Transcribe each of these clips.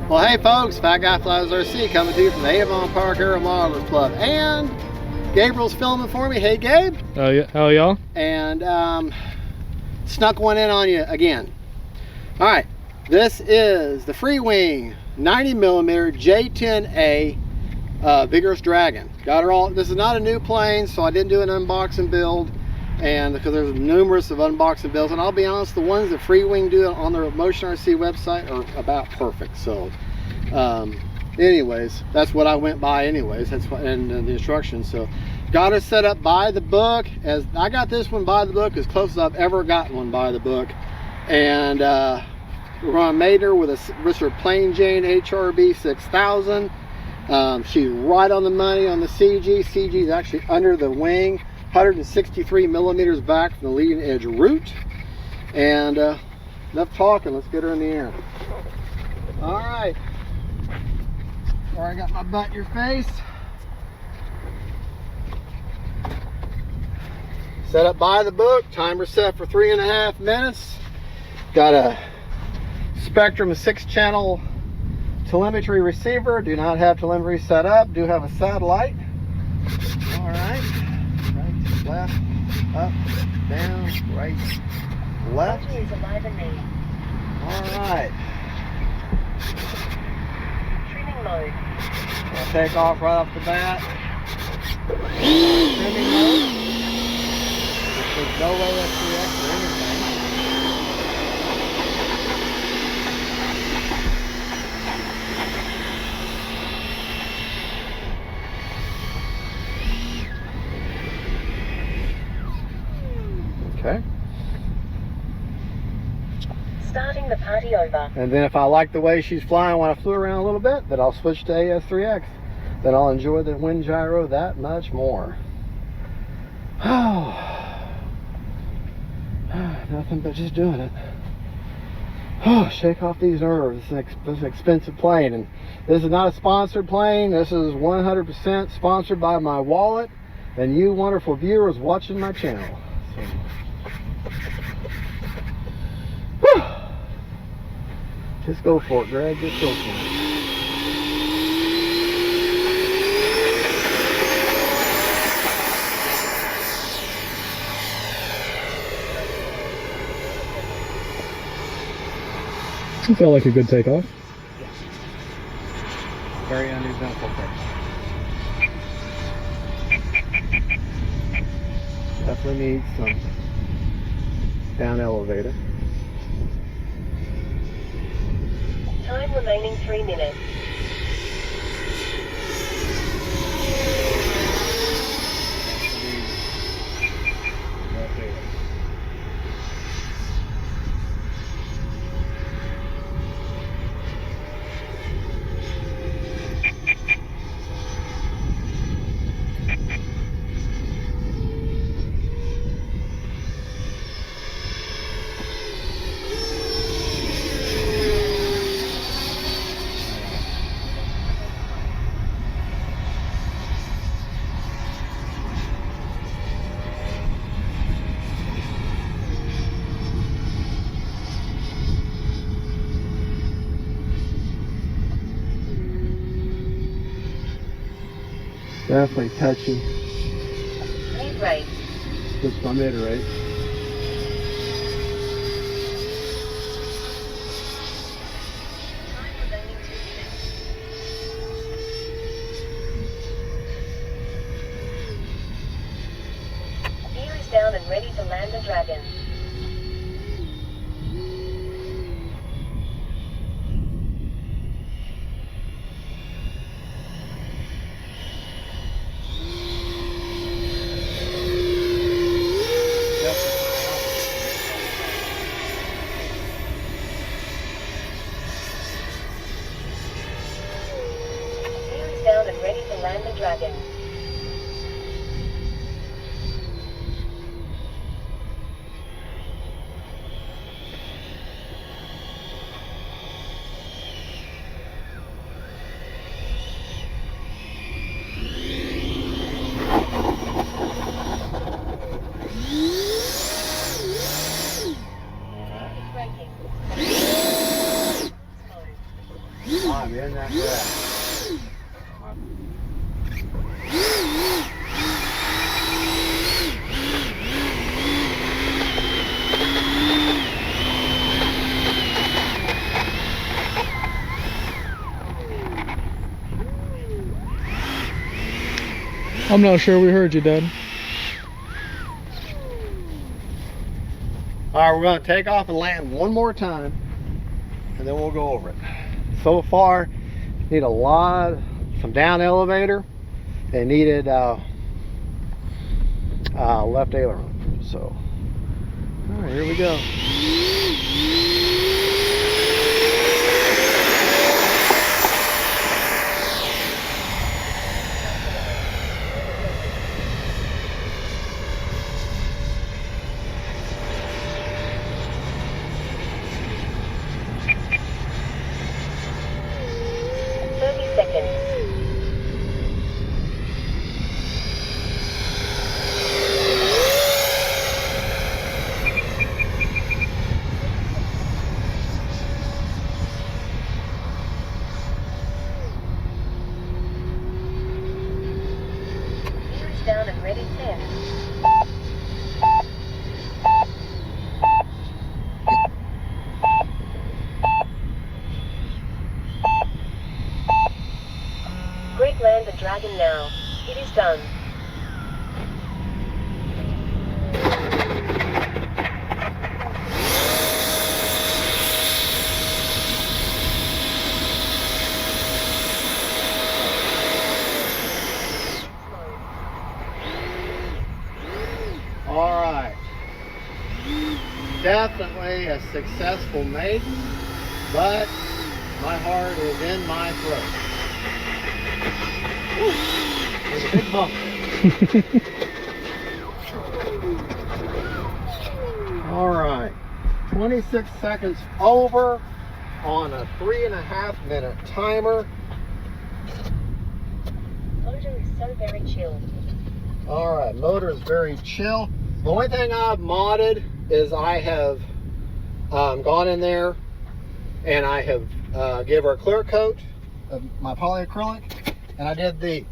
Well, hey folks, Fat Guy Flies RC coming to you from the Avon Park Aero Modelers Club, and Gabriel's filming for me. Hey Gabe. Oh yeah, how y'all? And snuck one in on you again. All right, this is the Freewing 90mm J-10A Vigorous Dragon. Got her all. This is not a new plane, so I didn't do an unboxing build, and because there's numerous of unboxing builds, and I'll be honest, the ones that Freewing do on their Motion RC website are about perfect. So anyways, that's what I went by anyways. That's what, and the instructions. So got it set up by the book. As I got this one by the book, as close as I've ever gotten one by the book. And we're going to mate her with a Plain Jane HRB 6000. She's right on the money on the CG. CG is actually under the wing, 163 millimeters back from the leading edge root. And enough talking, let's get her in the air. All right. Alright, I got my butt in your face. Set up by the book, timer set for 3.5 minutes. Got a Spectrum 6-channel telemetry receiver. Do not have telemetry set up. Do have a satellite. Alright. Right, left, up, down, right, left. Alright. I'll take off right off the bat. Trimming mode. There's no FGFRC or anything. Okay. Starting the party over. And then if I like the way she's flying when I flew around a little bit, then I'll switch to AS3X. Then I'll enjoy the wind gyro that much more. Oh, nothing but just doing it. Oh, shake off these nerves. This is an expensive plane, and this is not a sponsored plane. This is 100% sponsored by my wallet and you wonderful viewers watching my channel. So. Just go for it, Greg. Just go for it. It felt like a good takeoff. Yes. Very uneventful takeoff. Definitely needs some down elevator. Time remaining 3 minutes. Definitely touchy. Mid-rate. Just my mid-rate. Time remaining 2 minutes. Gear is down and ready to land the Dragon. Down and ready to land the Dragon. time, isn't that correct? I'm not sure we heard you, Dad. All right, we're going to take off and land one more time, and then we'll go over it. So far, need a lot, some down elevator, and needed left aileron. So, all right, here we go. Down and ready, 10. Brake land the Dragon now. It is done. All right, definitely a successful maiden, but my heart is in my throat. Woo, there's a big bump there. All right, 26 seconds over on a 3.5 minute timer. Motor is so very chill. All right, motor is very chill. The only thing I've modded is I have gone in there and I have give her a clear coat of my polyacrylic, and I did the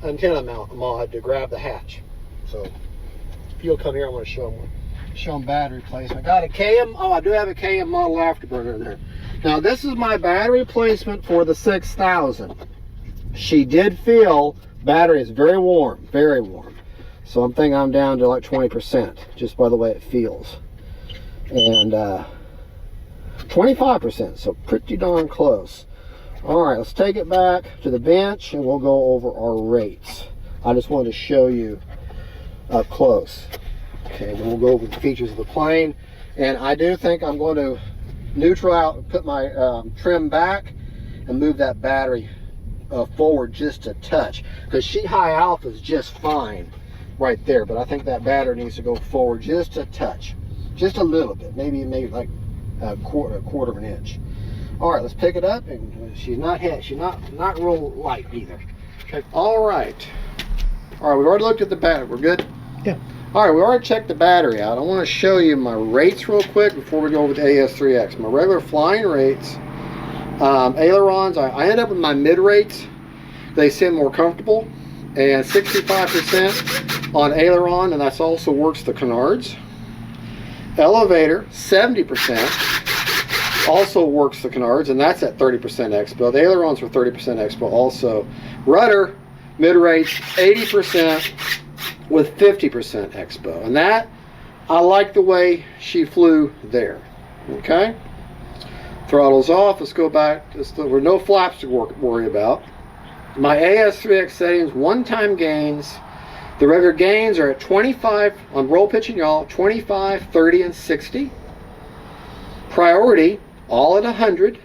antenna mount mod to grab the hatch. So if you'll come here, I want to show them battery placement. Got a KM. Oh, I do have a KM model afterburner in there. Now this is my battery placement for the 6000. She did feel battery is very warm, very warm. So I'm thinking I'm down to like 20% just by the way it feels. And 25%, so pretty darn close. All right, let's take it back to the bench and we'll go over our rates. I just wanted to show you up close. Okay, then we'll go over the features of the plane. And I do think I'm going to neutral out, put my trim back and move that battery forward just a touch, because she high alpha is just fine right there, but I think that battery needs to go forward just a touch, just a little bit, maybe like a quarter of an inch. All right, let's pick it up, and she's not real light either. Okay. All right, we've already looked at the battery. We're good. Yeah. All right, we already checked the battery out. I want to show you my rates real quick before we go over to AS3X. My regular flying rates. Ailerons, I end up with my mid rates. They seem more comfortable, and 65% on aileron, and that also works the canards. Elevator, 70% also works the canards, and that's at 30% expo. The ailerons were 30% expo also. Rudder, mid rates, 80% with 50% expo, and that I like the way she flew there. Okay. Throttle's off. Let's go back. There were no flaps to worry about. My AS3X settings, one-time gains. The regular gains are at 25 on roll, pitch, and yaw, 25, 30, and 60. Priority, all at 100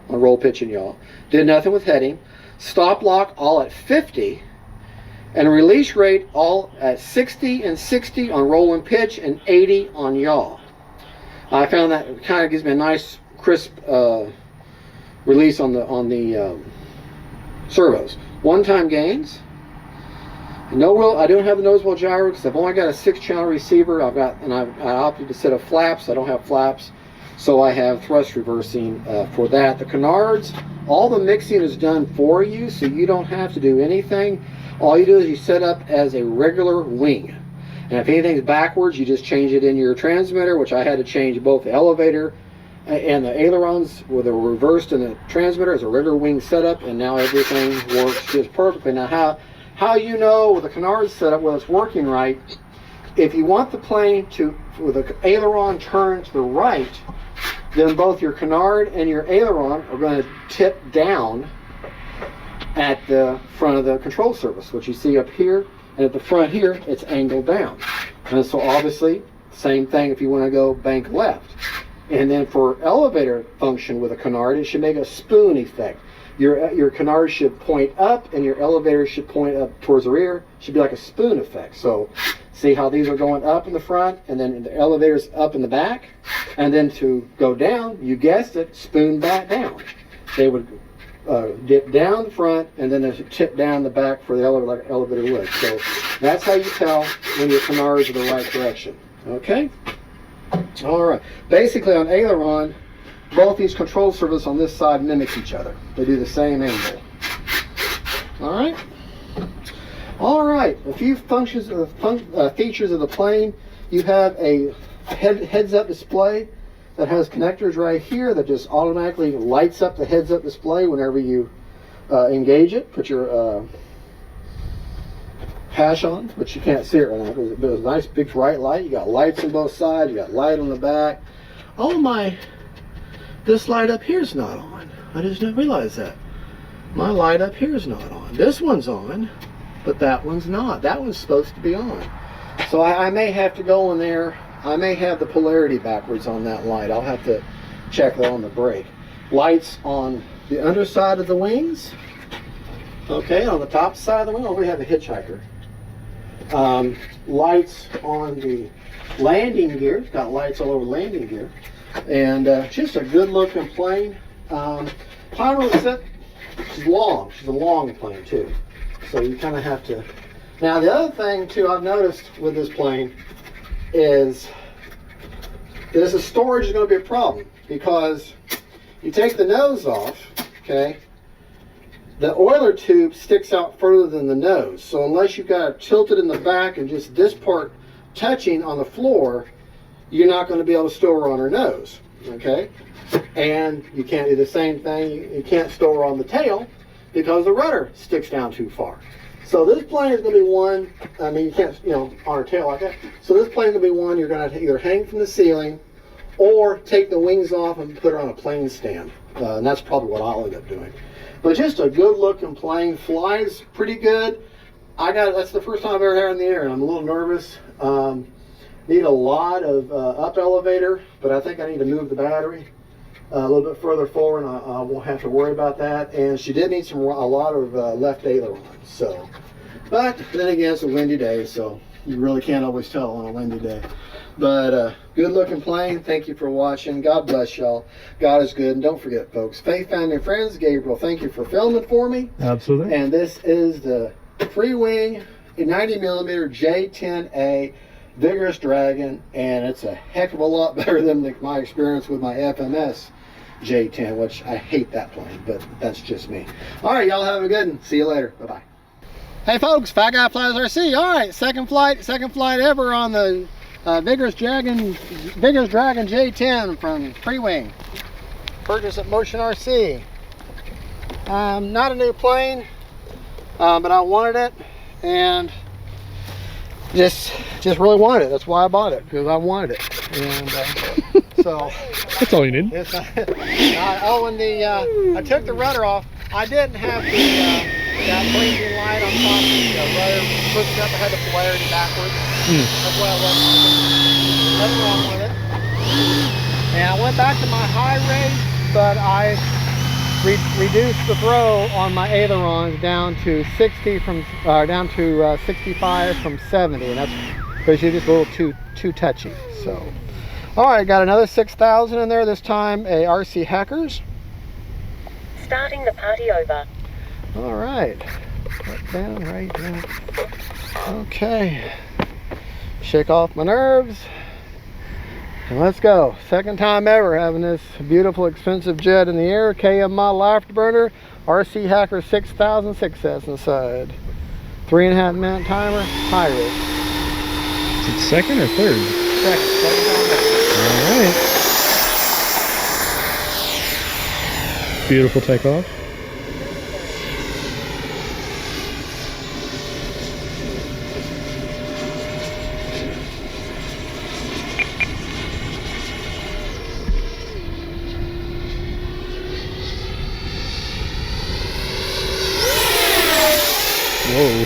on roll, pitch, and yaw. Did nothing with heading. Stop lock, all at 50. And release rate, all at 60 and 60 on roll and pitch, and 80 on yaw. I found that kind of gives me a nice crisp release on the servos. One-time gains. No real. I don't have the nose wheel gyro because I've only got a 6-channel receiver. I opted to set up flaps. I don't have flaps, So I have thrust reversing for that. The canards, all the mixing is done for you, so you don't have to do anything. All you do is you set up as a regular wing. And if anything's backwards, you just change it in your transmitter, which I had to change both the elevator and the ailerons were reversed in the transmitter as a regular wing setup, and now everything works just perfectly. Now how you know with the canards setup whether it's working right, if you want the plane to, with the aileron turn to the right, then both your canard and your aileron are going to tip down at the front of the control surface, which you see up here, and at the front here it's angled down. And so obviously same thing if you want to go bank left. And then for elevator function with a canard, it should make a spoon effect. Your canard should point up and your elevator should point up towards the rear. It should be like a spoon effect. So see how these are going up in the front and then the elevator's up in the back, and then to go down, you guessed it, spoon back down. They would dip down the front and then there's a tip down the back for the elevator would. So that's how you tell when your canards are the right direction. Okay? All right. Basically on aileron, both these control surfaces on this side mimic each other. They do the same angle. All right. All right. A few functions of features of the plane. You have a heads-up display that has connectors right here that just automatically lights up the heads-up display whenever you engage it. Put your hash on, but you can't see it right now because it was a nice big bright light. You got lights on both sides. You got light on the back. Oh my! This light up here is not on. I just didn't realize that. My light up here is not on. This one's on, but that one's not. That one's supposed to be on. So I may have to go in there. I may have the polarity backwards on that light. I'll have to check that on the brake. Lights on the underside of the wings. Okay, on the top side of the wing, oh, we have a hitchhiker. Lights on the landing gear. It's got lights all over the landing gear. And just a good looking plane. Pilot set, she's long. She's a long plane too. So you kind of have to. Now the other thing too I've noticed with this plane is this storage is going to be a problem because you take the nose off, okay, the oiler tube sticks out further than the nose. So unless you've got it tilted in the back and just this part touching on the floor, you're not going to be able to store her on her nose, okay? And you can't do the same thing. You can't store her on the tail because the rudder sticks down too far. So this plane is going to be one, I mean, you can't, you know, on her tail like that. So this plane is going to be one you're going to either hang from the ceiling or take the wings off and put her on a plane stand. And that's probably what I'll end up doing. But just a good looking plane, flies pretty good. That's the first time I've ever had it in the air and I'm a little nervous. Need a lot of up elevator, but I think I need to move the battery a little bit further forward, and I won't have to worry about that. And she did need a lot of left aileron. So, but then again, it's a windy day, so you really can't always tell on a windy day. But good looking plane. Thank you for watching. God bless y'all. God is good. And don't forget, folks, faith, family, and friends. Gabriel, thank you for filming for me. Absolutely. And this is the Freewing 90mm J-10A vigorous Dragon, and it's a heck of a lot better than my experience with my FMS J-10, which I hate that plane, but that's just me. All right, y'all have a good one. See you later. Bye-bye. Hey folks, Fat Guy Flies RC. All right, second flight ever on the vigorous Dragon J-10 from Freewing. Purchased at Motion RC. Not a new plane, but I wanted it, and just really wanted it. That's why I bought it, because I wanted it. And so that's all you need. It's oh, and I took the rudder off. I didn't have that blinking light on top of the rudder pushed up. I had the polarity backwards. That's why I wasn't. Nothing wrong with it. And I went back to my high rate, but I reduced the throw on my ailerons down to 65 from 70, and that's because you're just a little too touchy. So, all right, got another 6,000 in there. This time a RC Hackers. Starting the party over. All right, right down, right down. Okay, shake off my nerves. And let's go. Second time ever having this beautiful, expensive jet in the air. KM model afterburner. RC Hacker 6000 6S inside. 3.5 minute timer. High rate. Is it second or third? Second time ever. Alright. Beautiful takeoff. Whoa.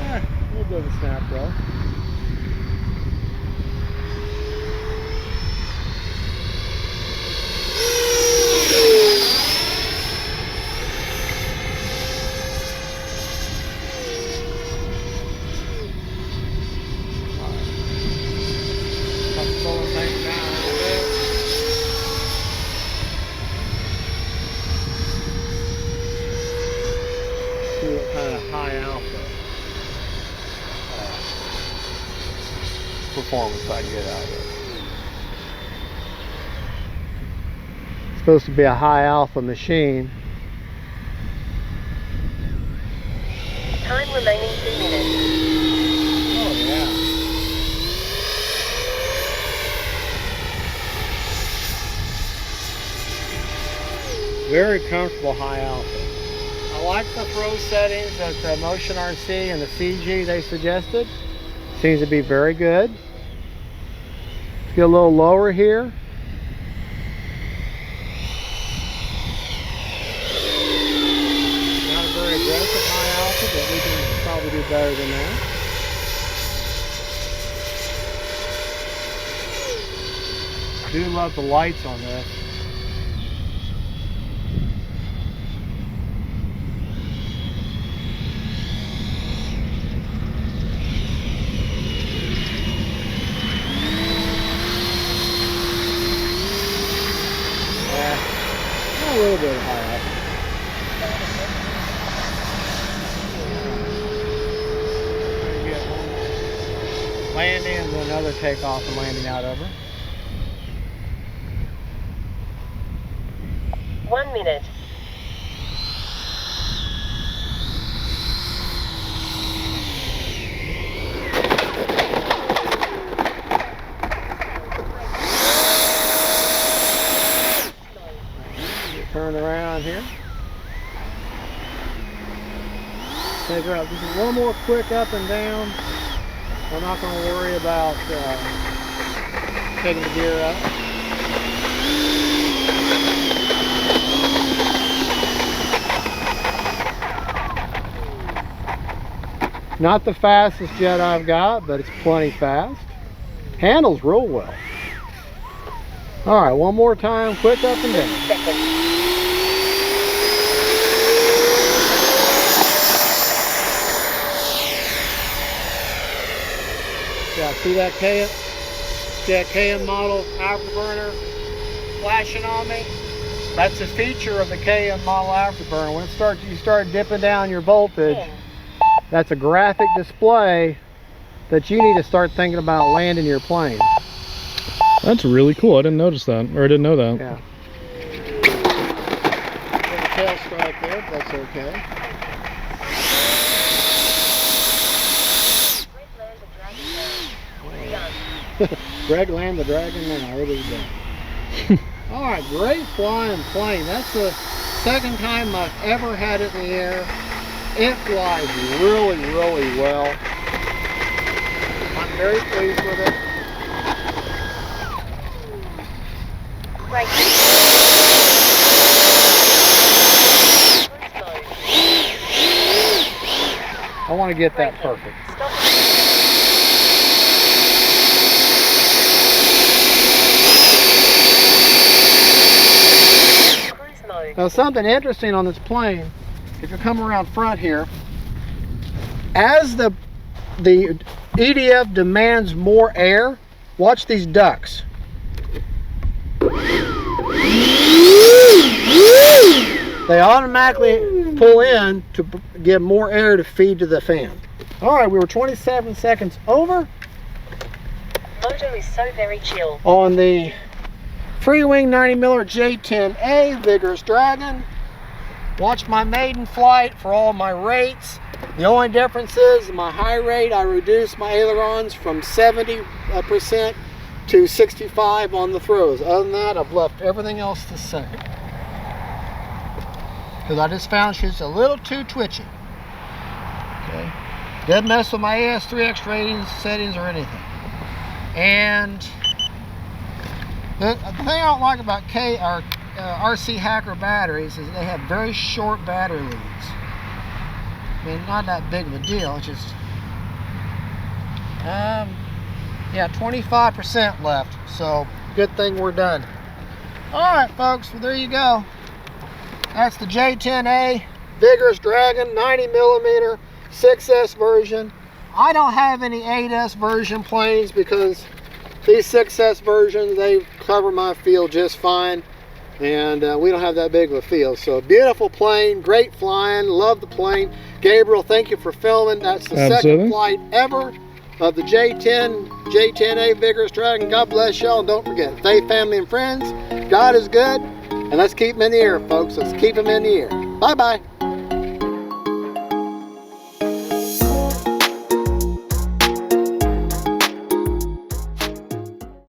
A little bit of a snap roll. Slowing things down a little bit. See what kind of high alpha performance I get out of it. It's supposed to be a high alpha machine. Time remaining 2 minutes. Oh yeah. Very comfortable high alpha. I like the throw settings that the Motion RC and the CG they suggested. Seems to be very good. Let's get a little lower here. Not a very aggressive high alpha, but we can probably do better than that. I do love the lights on this. A little bit of high alpha. Landing and then another takeoff and landing out over. 1 minute. Turn around here. Take her up. This is one more quick up and down. We're not going to worry about taking the gear up. Not the fastest jet I've got, but it's plenty fast. Handles real well. All right, one more time, quick up and down. Yeah, see that KM model afterburner flashing on me? That's a feature of the KM model afterburner. When you start dipping down your voltage, that's a graphic display that you need to start thinking about landing your plane. That's really cool. I didn't notice that, or I didn't know that. Yeah. Little tail strike there, but that's okay. Greg land the dragon now. It is done. All right, great flying plane. That's the second time I've ever had it in the air. It flies really, really well. I'm very pleased with it. Right. I want to get that perfect. Stop. Now something interesting on this plane, if you come around front here, as the EDF demands more air, watch these ducts. They automatically pull in to give more air to feed to the fan. All right, we were 27 seconds over. Motor is so very chill. On the Freewing 90mm J-10A Vigorous Dragon. Watch my maiden flight for all my rates. The only difference is my high rate, I reduced my ailerons from 70% to 65 on the throws. Other than that, I've left everything else the same. Because I just found she's a little too twitchy. Okay. Didn't mess with my AS3X ratings, settings, or anything. And the thing I don't like about RC Hacker batteries is they have very short battery leads. I mean, not that big of a deal. It's just, yeah, 25% left. So good thing we're done. All right, folks. Well, there you go. That's the J-10A Vigorous Dragon 90mm 6S version. I don't have any 8S version planes because these 6S versions, they cover my field just fine, and we don't have that big of a field. So beautiful plane, great flying, love the plane. Gabriel, thank you for filming. That's the second flight ever of the J-10A Vigorous Dragon. God bless y'all, and don't forget, faith, family, and friends, God is good, and let's keep him in the air, folks. Let's keep him in the air. Bye-bye.